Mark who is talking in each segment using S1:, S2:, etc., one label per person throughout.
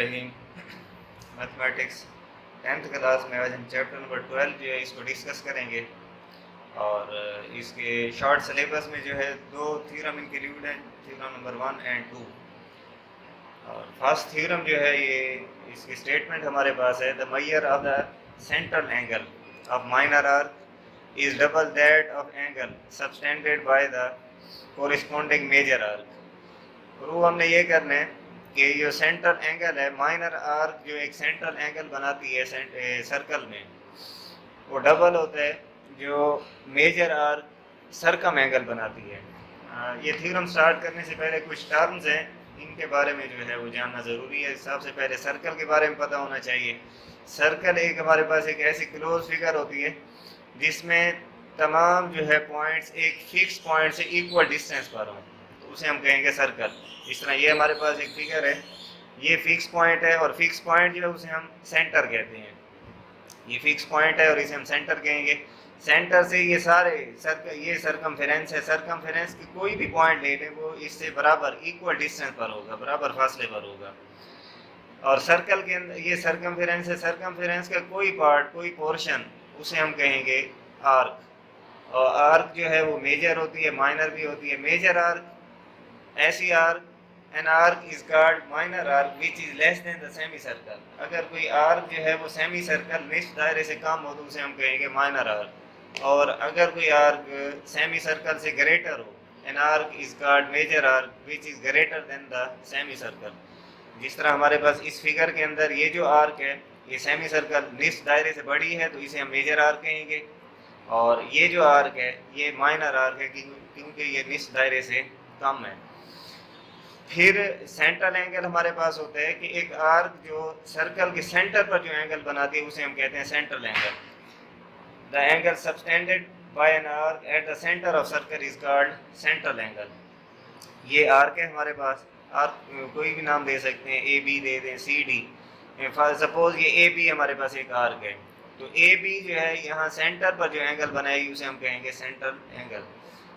S1: रहीम। Mathematics 10th class में आज हम चैप्टर नंबर 12 जो है इसको डिस्कस करेंगे। और इसके शॉर्ट सिलेबस में जो है दो थ्योरम इंक्लूड है, थ्योरम नंबर 1 एंड 2। और फर्स्ट थ्योरम जो है ये इसकी स्टेटमेंट हमारे पास है, the measure of the central angle of minor arc is double that of angle subtended by the corresponding major arc. Prove हमने ये करना है कि जो सेंट्रल एंगल है माइनर आर्क जो एक सेंट्रल एंगल बनाती है सर्कल में, वो डबल होता है जो मेजर आर्क सर्कम एंगल बनाती है। ये थ्योरम स्टार्ट करने से पहले कुछ टर्म्स हैं, इनके बारे में जो है वो जानना ज़रूरी है। सबसे पहले सर्कल के बारे में पता होना चाहिए। सर्कल एक हमारे पास एक ऐसी क्लोज फिगर होती है जिसमें तमाम जो है पॉइंट्स एक फिक्स पॉइंट से इक्वल डिस्टेंस पर हों, तो उसे हम कहेंगे सर्कल। इस तरह ये हमारे पास एक फिगर है, ये फिक्स पॉइंट है और फिक्स पॉइंट जो है उसे हम सेंटर कहते हैं। ये फिक्स पॉइंट है और इसे हम सेंटर कहेंगे। सेंटर से ये सारे ये सरकमफेरेंस है, सरकमफेरेंस की कोई भी पॉइंट ले लें वो इससे बराबर इक्वल डिस्टेंस पर होगा, बराबर फासले पर होगा। और सर्कल के अंदर ये सरकमफेरेंस है, सरकमफेरेंस का कोई पार्ट कोई पोर्शन उसे हम कहेंगे आर्क। और आर्क जो है वो मेजर होती है, माइनर भी होती है। मेजर आर्क ऐसी arc, N arc is called minor arc which is less than the semi circle. अगर कोई आर्क जो है वो सेमी सर्कल निश्चित दायरे से कम हो तो उसे हम कहेंगे माइनर आर्क। और अगर कोई आर्क सेमी सर्कल से ग्रेटर हो, an arc is called major arc which is greater than the semi circle. जिस तरह हमारे पास इस फिगर के अंदर ये जो आर्क है ये सेमी सर्कल निश्चित दायरे से बड़ी है तो इसे हम मेजर आर्क कहेंगे, और ये जो आर्क है ये माइनर आर्क है क्योंकि ये निश्चित दायरे से कम है। फिर सेंट्रल एंगल हमारे पास होता है कि एक आर्क जो सर्कल के सेंटर पर जो एंगल बनाती है उसे हम कहते हैं central angle. The angle subtended bye an arc at the centre of circle is called central angle. ये आर्क है हमारे पास, आर्क कोई भी नाम दे सकते हैं, ए बी दे दें, सी डी। सपोज ये ए बी हमारे पास एक आर्क है, तो ए बी जो है यहाँ सेंटर पर जो एंगल बनाएगी उसे हम कहेंगे सेंट्रल एंगल।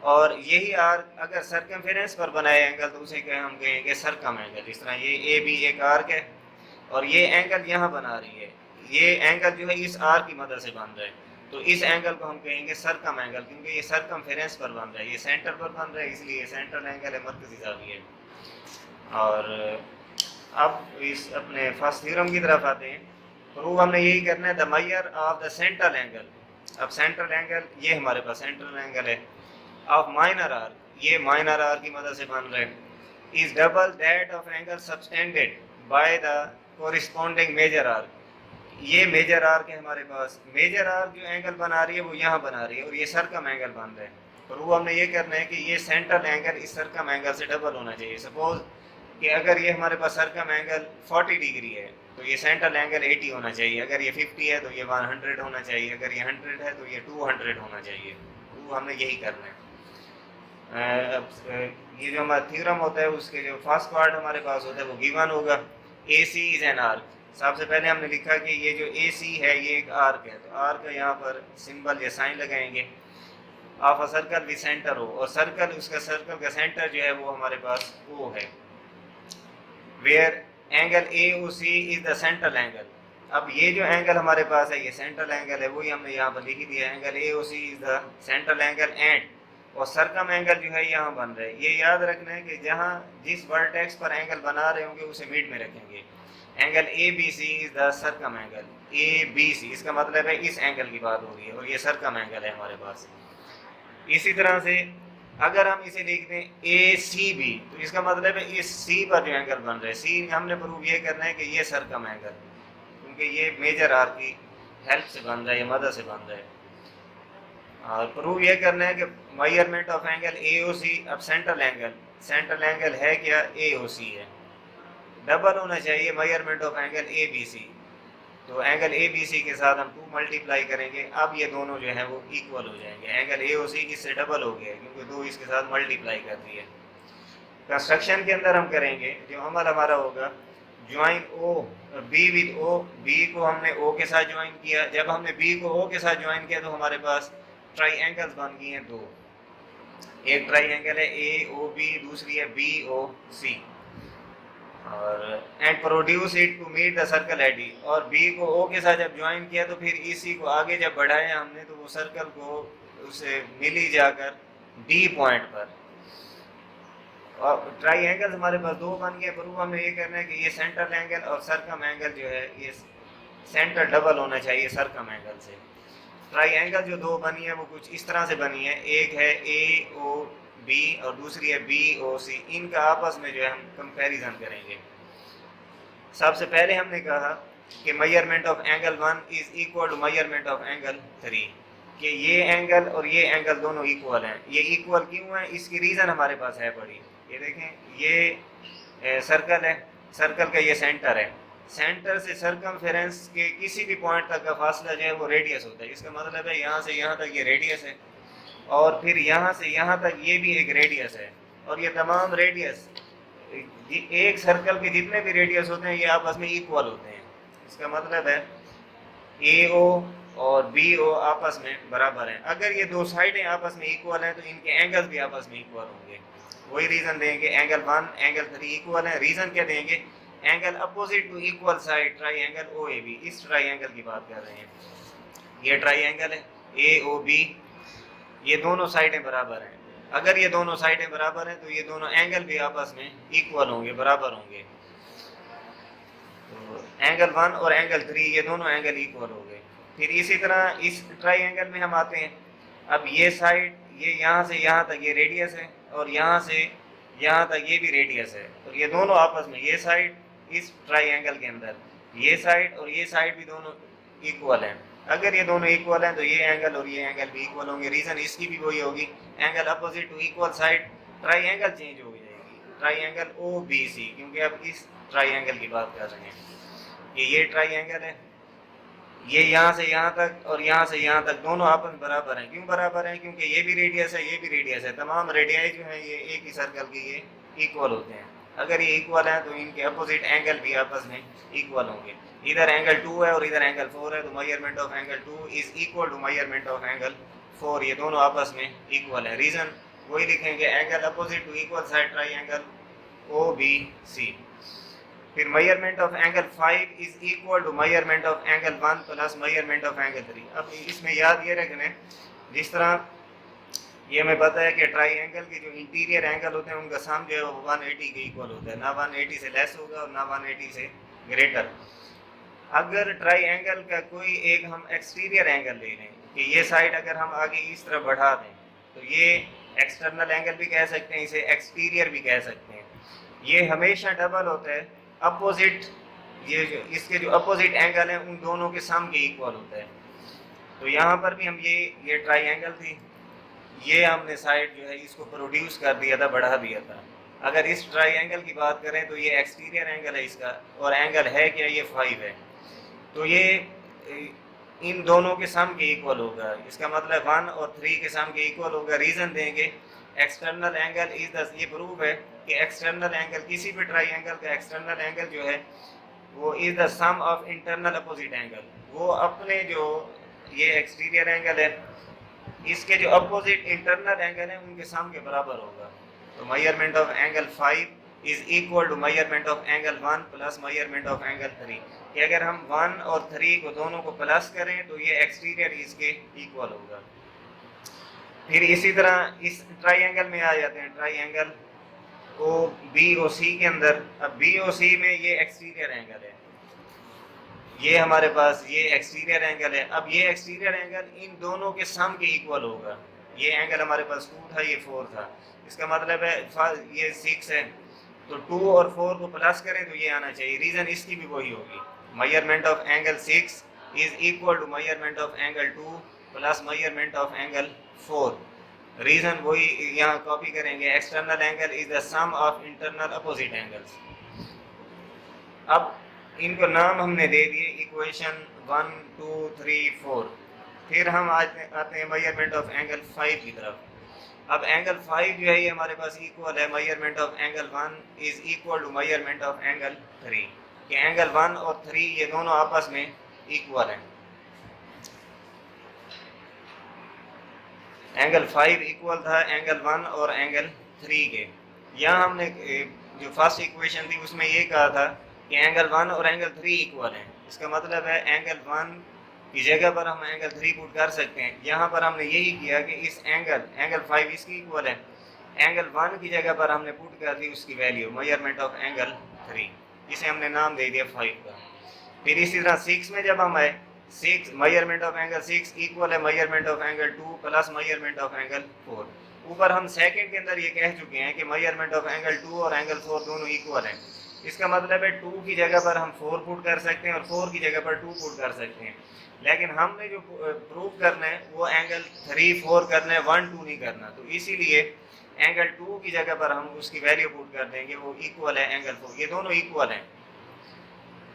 S1: और यही आर्क अगर सर्कमफेरेंस पर बनाए एंगल तो उसे हम कहेंगे सर्कम एंगल। इस तरह ये ए बी एक आर्क है और ये एंगल यहाँ बना रही है, ये एंगल जो है इस आर्क की मदद से बन रहा है, तो इस एंगल को हम कहेंगे सर्कम एंगल क्योंकि ये सर्कमफेरेंस पर बन रहा है, ये सेंटर पर बन रहा है, इसलिए सेंट्रल एंगल है, मरकज़ी ज़ाविया। और अब इस अपने फर्स्ट थ्योरम की तरफ आते हैं। प्रूव हमने यही करना है, the measure of the central angle. अब सेंट्रल एंगल ये हमारे पास सेंट्रल एंगल है ऑफ माइनर आर्क, ये माइनर आर्क की मदद से बन रहे हैं, is double that of angle subtended by the corresponding major arc. ये मेजर आर्क है हमारे पास, मेजर आर्क जो एंगल बना रही है वो यहाँ बना रही है और ये सर्कम एंगल बन रहा है। प्रूव हमने ये करना है कि ये सेंट्रल एंगल इस सर्कम एंगल से डबल होना चाहिए। सपोज कि अगर ये हमारे पास सर्कम एंगल 40 डिग्री है तो ये सेंट्रल एंगल 80 होना चाहिए, अगर ये 50 है तो ये 100 होना चाहिए, अगर ये 100 है तो ये 200 होना चाहिए। तो हमने यही करना है। ये जो हमारा थ्योरम होता है उसके जो फर्स्ट पार्ट हमारे पास होता है वो गिवन होगा, ए सी इज एन आर्क। सबसे पहले हमने लिखा कि ये जो ए सी है ये एक आर्क है, तो आर्क का यहाँ पर सिंबल या साइन लगाएंगे। Of a circle with centre हो, और सर्कल उसका सर्कल का सेंटर जो है वो हमारे पास ओ है, where angle A O C is the central angle. अब ये जो एंगल हमारे पास है ये सेंट्रल एंगल है, वही हमने यहाँ पर लिख दिया, angle A O C is the central angle and, और सर्कम एंगल जो है यहाँ बन रहा है। ये याद रखना है कि जहाँ जिस वर्टेक्स पर एंगल बना रहे होंगे उसे मिड में रखेंगे। Angle A B C is the circum angle, A B C इसका मतलब है इस एंगल की बात हो रही है और ये सर्कम एंगल है हमारे पास। इसी तरह से अगर हम इसे लिख दें ए सी बी तो इसका मतलब है इस सी पर जो एंगल बन रहा है, सी हमने प्रूव ये करना है कि ये सर्कम एंगल, क्योंकि ये मेजर आर्क की हेल्प से बन रहा है, ये मदद से बन रहा है। और प्रूव ये करना है कि measurement of angle A O सी। अब सेंट्रल एंगल है क्या, ए ओ सी है, डबल होना चाहिए measurement of angle A B C. तो एंगल ए बी सी के साथ हम 2 मल्टीप्लाई करेंगे, अब ये दोनों जो है वो इक्वल हो जाएंगे। एंगल ए ओ सी इससे डबल हो गया क्योंकि 2 इसके साथ मल्टीप्लाई कर दिए। कंस्ट्रक्शन के अंदर हम करेंगे, जो अमल हमारा होगा, join O B with O, B को हमने ओ के साथ ज्वाइन किया। जब हमने बी को ओ के साथ ज्वाइन किया तो हमारे पास ट्राई एंगल्स बन गई हैं 2। एक ट्राई एंगल है ए ओ बी, दूसरी है बी ओ सी। और and produce it to meet the circle at D, और बी को ओ के साथ जब ज्वाइन किया तो फिर इसी को आगे जब बढ़ाया हमने तो वो सर्कल को उसे मिली जाकर डी पॉइंट पर। और ट्राई एंगल हमारे पास दो बन गए। प्रूफ हमें ये करना है कि ये सेंट्रल एंगल और सरकम एंगल जो है ये सेंटर डबल होना चाहिए सरकम एंगल से। ट्राई एंगल जो दो बनी है वो कुछ इस तरह से बनी है, एक है ए ओ बी और दूसरी है बी ओ सी। इनका आपस में जो है हम कंपैरिजन करेंगे। सबसे पहले हमने कहा कि measurement of angle 1 is equal to measurement of angle 3, कि ये एंगल और ये एंगल दोनों इक्वल हैं। ये इक्वल क्यों है, इसकी रीज़न हमारे पास है बड़ी। ये देखें, ये सर्कल है, सर्कल का ये सेंटर है, सेंटर से सर्कमफेरेंस के किसी भी पॉइंट तक का फासला जो है वो रेडियस होता है। इसका मतलब है यहाँ से यहाँ तक ये रेडियस है, और फिर यहाँ से यहाँ तक ये भी एक रेडियस है, और ये तमाम रेडियस एक सर्कल के जितने भी रेडियस होते हैं ये आपस में इक्वल होते हैं। इसका मतलब है ए ओ और बी ओ आपस में बराबर हैं। अगर ये दो साइडें आपस में इक्वल हैं तो इनके एंगल्स भी आपस में इक्वल होंगे। वही रीज़न देंगे, एंगल 1 एंगल 3 इक्वल है। रीज़न क्या देंगे, angle opposite to equal side triangle O A B, इस ट्राई एंगल की बात कर रहे हैं। ये ट्राई एंगल है ए ओ बी, ये दोनों साइडें बराबर हैं। अगर ये दोनों साइडें बराबर हैं तो ये दोनों एंगल भी आपस में इक्वल होंगे, बराबर होंगे। तो एंगल 1 और एंगल 3 ये दोनों एंगल इक्वल हो गए। फिर इसी तरह इस ट्राई एंगल में हम आते हैं। अब ये साइड, ये यहाँ से यहाँ तक ये रेडियस है, और यहाँ से यहाँ तक ये भी रेडियस है, और ये दोनों आपस में, ये साइड इस ट्राई एंगल के अंदर, ये साइड और ये साइड भी दोनों इक्वल हैं। अगर ये दोनों इक्वल हैं तो ये एंगल और ये एंगल भी इक्वल होंगे। रीज़न इसकी भी वही होगी, angle opposite to equal side triangle change हो जाएगी, triangle O B C, क्योंकि अब इस ट्राई एंगल की बात कर रहे हैं। ये ट्राई एंगल है, ये यहाँ से यहाँ तक और यहाँ से यहाँ तक दोनों आपस में बराबर हैं। क्यों बराबर हैं, क्योंकि ये भी रेडियस है, ये भी रेडियस है। तमाम रेडियाई जो है ये एक ही सर्कल की ये इक्वल होते हैं। अगर ये इक्वल है तो इनके अपोजिट एंगल भी आपस में इक्वल होंगे। इधर एंगल 2 है और इधर एंगल 4 है, तो measurement of angle 2 is equal to measurement of angle 4। ये दोनों आपस में इक्वल है। रीज़न वही लिखेंगे, angle opposite to equal side triangle O B C. फिर measurement of angle 5 is equal to measurement of angle 1 plus measurement of angle 3। अब इसमें याद ये रखना, जिस तरह ये हमें पता है कि ट्राई एंगल के जो इंटीरियर एंगल होते हैं उनका सम जो है वो 180 के इक्वल होता है, ना 180 से लेस होगा और ना 180 से ग्रेटर। अगर ट्राई एंगल का कोई एक हम एक्सटीरियर एंगल ले लें कि ये साइड अगर हम आगे इस तरफ बढ़ा दें तो ये एक्सटर्नल एंगल भी कह सकते हैं, इसे एक्सटीरियर भी कह सकते हैं। ये हमेशा डबल होता है, अपोजिट, ये जो इसके जो अपोजिट एंगल हैं उन दोनों के सम के इक्वल होता है। तो यहाँ पर भी हम ये ट्राई एंगल थी, ये हमने साइड जो है इसको प्रोड्यूस कर दिया था, बढ़ा दिया था। अगर इस ट्राई एंगल की बात करें तो ये एक्सटीरियर एंगल है इसका, और एंगल है क्या, ये 5 है। तो ये इन दोनों के सम के इक्वल होगा। इसका मतलब 1 और 3 के सम के इक्वल होगा। रीज़न देंगे, एक्सटर्नल एंगल इज द, ये प्रूफ है कि एक्सटर्नल एंगल, किसी भी ट्राई एंगल का एक्सटर्नल एंगल जो है वो is the sum of internal opposite angle. वो अपने जो ये एक्सटीरियर एंगल है इसके जो अपोजिट इंटरनल एंगल है उनके सम के बराबर होगा। तो measurement of angle 5 is equal to measurement of angle 1 plus measurement of angle 3। कि अगर हम 1 और 3 को दोनों को प्लस करें तो ये एक्सटीरियर इसके इक्वल होगा। फिर इसी तरह इस ट्राई एंगल में आ जाते हैं, triangle O B O C के अंदर। अब बी ओ सी में ये एक्सटीरियर एंगल है, ये हमारे पास ये एक्सटीरियर एंगल है। अब ये एक्सटीरियर एंगल इन दोनों के सम के इक्वल होगा। ये एंगल हमारे पास 2 था, ये 4 था। इसका मतलब है ये 6 है, तो 2 और 4 को प्लस करें तो ये आना चाहिए। रीज़न इसकी भी वही होगी, measurement of angle 6 is equal to measurement of angle 2 plus measurement of angle 4। Reason वही यहाँ कॉपी करेंगे, external angle is the sum of internal opposite angles. अब इनको नाम हमने दे दिए इक्वेशन 1 2 3 4। फिर हम आते हैं मेजरमेंट ऑफ एंगल 5 की तरफ। अब एंगल 5 जो है ये हमारे पास इक्वल है measurement of angle 1 is equal to measurement of angle 3। कि एंगल 1 और 3 ये दोनों आपस में इक्वल हैं। एंगल 5 इक्वल था एंगल 1 और एंगल 3 के। यहाँ हमने जो फर्स्ट इक्वेशन थी उसमें ये कहा था कि एंगल 1 और एंगल 3 इक्वल हैं। इसका मतलब है एंगल 1 की जगह पर हम एंगल 3 पुट कर सकते हैं। यहाँ पर हमने यही किया कि इस एंगल 5 इसकी इक्वल है, एंगल 1 की जगह पर हमने पुट कर दी उसकी वैल्यू मेजरमेंट ऑफ एंगल 3, इसे हमने नाम दे दिया 5 का। फिर इसी तरह 6 में जब हम आए, 6 मेजरमेंट ऑफ एंगल 6 इक्वल है measurement of angle 2 plus measurement of angle 4। ऊपर हम सेकंड के अंदर ये कह चुके हैं कि मेजरमेंट ऑफ एंगल 2 और एंगल 4 दोनों इक्वल हैं। इसका मतलब है 2 की जगह पर हम 4 पुट कर सकते हैं और 4 की जगह पर 2 पुट कर सकते हैं। लेकिन हमने जो प्रूव करना है वो एंगल 3 4 करना है, 1 2 नहीं करना। तो इसीलिए एंगल 2 की जगह पर हम उसकी वैल्यू पुट कर देंगे, वो इक्वल है एंगल 4। ये दोनों इक्वल हैं।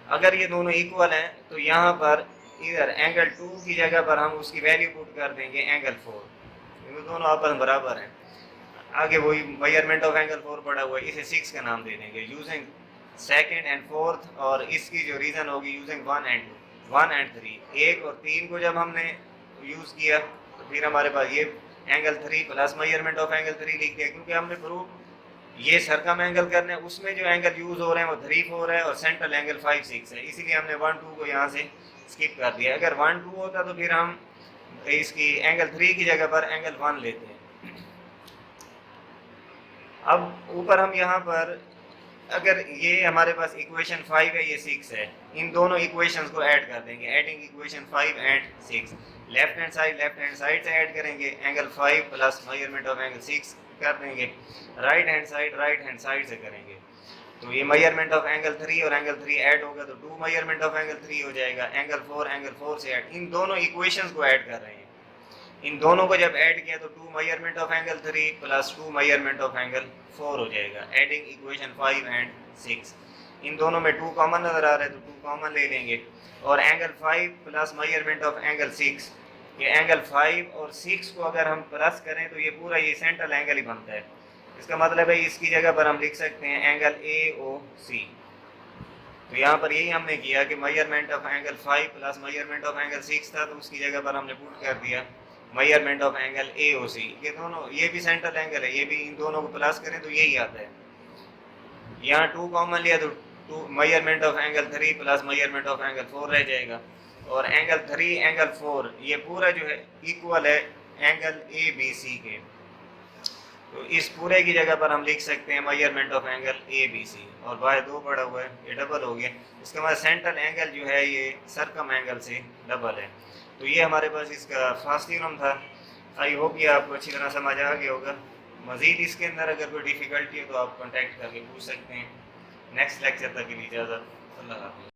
S1: अगर ये दोनों इक्वल हैं तो यहाँ पर इधर एंगल 2 की जगह पर हम उसकी वैल्यू पुट कर देंगे एंगल 4, क्योंकि दोनों आपस में बराबर हैं। आगे वही मेजरमेंट ऑफ एंगल 4 पड़ा हुआ है, इसे 6 का नाम दे देंगे यूजिंग सेकंड एंड फोर्थ, और इसकी जो रीज़न होगी यूजिंग 1 एंड 3। 1 और 3 को जब हमने यूज़ किया तो फिर हमारे पास ये angle 3 plus measurement of angle 3 लिख दिया, क्योंकि हमने प्रूव ये सरकम एंगल करने, उसमें जो एंगल यूज़ हो रहे हैं वो 3 4 है और सेंट्रल एंगल 5 6 है, इसीलिए हमने 1 2 को यहाँ से स्किप कर दिया। अगर 1 2 होता तो फिर हम इसकी एंगल 3 की जगह पर एंगल 1 लेते हैं। अब ऊपर हम यहाँ पर अगर ये हमारे पास इक्वेशन 5 है, ये 6 है, इन दोनों इक्वेशंस को ऐड कर देंगे, adding equation 5 and 6। Left hand side से ऐड करेंगे, angle 5 plus measurement of angle 6 कर देंगे। राइट हैंड साइड से करेंगे तो ये मेजरमेंट ऑफ एंगल 3 और एंगल 3 ऐड होगा तो 2 मेजरमेंट ऑफ एंगल 3 हो जाएगा। एंगल 4 से ऐड, इन दोनों इक्वेशंस को ऐड कर रहे हैं। इन दोनों को जब ऐड किया तो 2 measurement of angle 3 plus 2 measurement of angle 4 हो जाएगा, एडिंग इक्वेशन 5 एंड 6। इन दोनों में 2 कॉमन नजर आ रहा है तो 2 कॉमन ले लेंगे, और angle 5 plus measurement of angle 6, ये एंगल 5 और 6 को अगर हम प्लस करें तो ये पूरा ये सेंट्रल एंगल ही बनता है। इसका मतलब है इसकी जगह पर हम लिख सकते हैं एंगल AOC। तो यहाँ पर यही हमने किया कि measurement of angle 5 plus measurement of angle 6 था, तो उसकी जगह पर हमने पुट कर दिया मेजरमेंट ऑफ एंगल AOC। ये दोनों, ये भी सेंट्रल एंगल है, ये भी, इन दोनों को प्लस करें तो यही आता है। यहाँ 2 कॉमन लिया तो 2 measurement of angle 3 plus measurement of angle 4 रह जाएगा, और एंगल 3 एंगल 4 ये पूरा जो है इक्वल है एंगल ABC के। तो इस पूरे की जगह पर हम लिख सकते हैं मेजरमेंट ऑफ एंगल ABC, और बाय 2 पड़ा हुआ है, ये डबल हो गया। इसके बाद सेंट्रल एंगल जो है ये सरकम एंगल से डबल है। तो ये हमारे पास इसका फर्स्ट थ्योरम था। आई होप ये आपको अच्छी तरह समझ आ गया होगा। मज़ीद इसके अंदर अगर कोई डिफ़िकल्टी है तो आप कॉन्टैक्ट करके पूछ सकते हैं। नेक्स्ट लेक्चर तक के लिए इजाज़त, अल्लाह हाफ़िज़।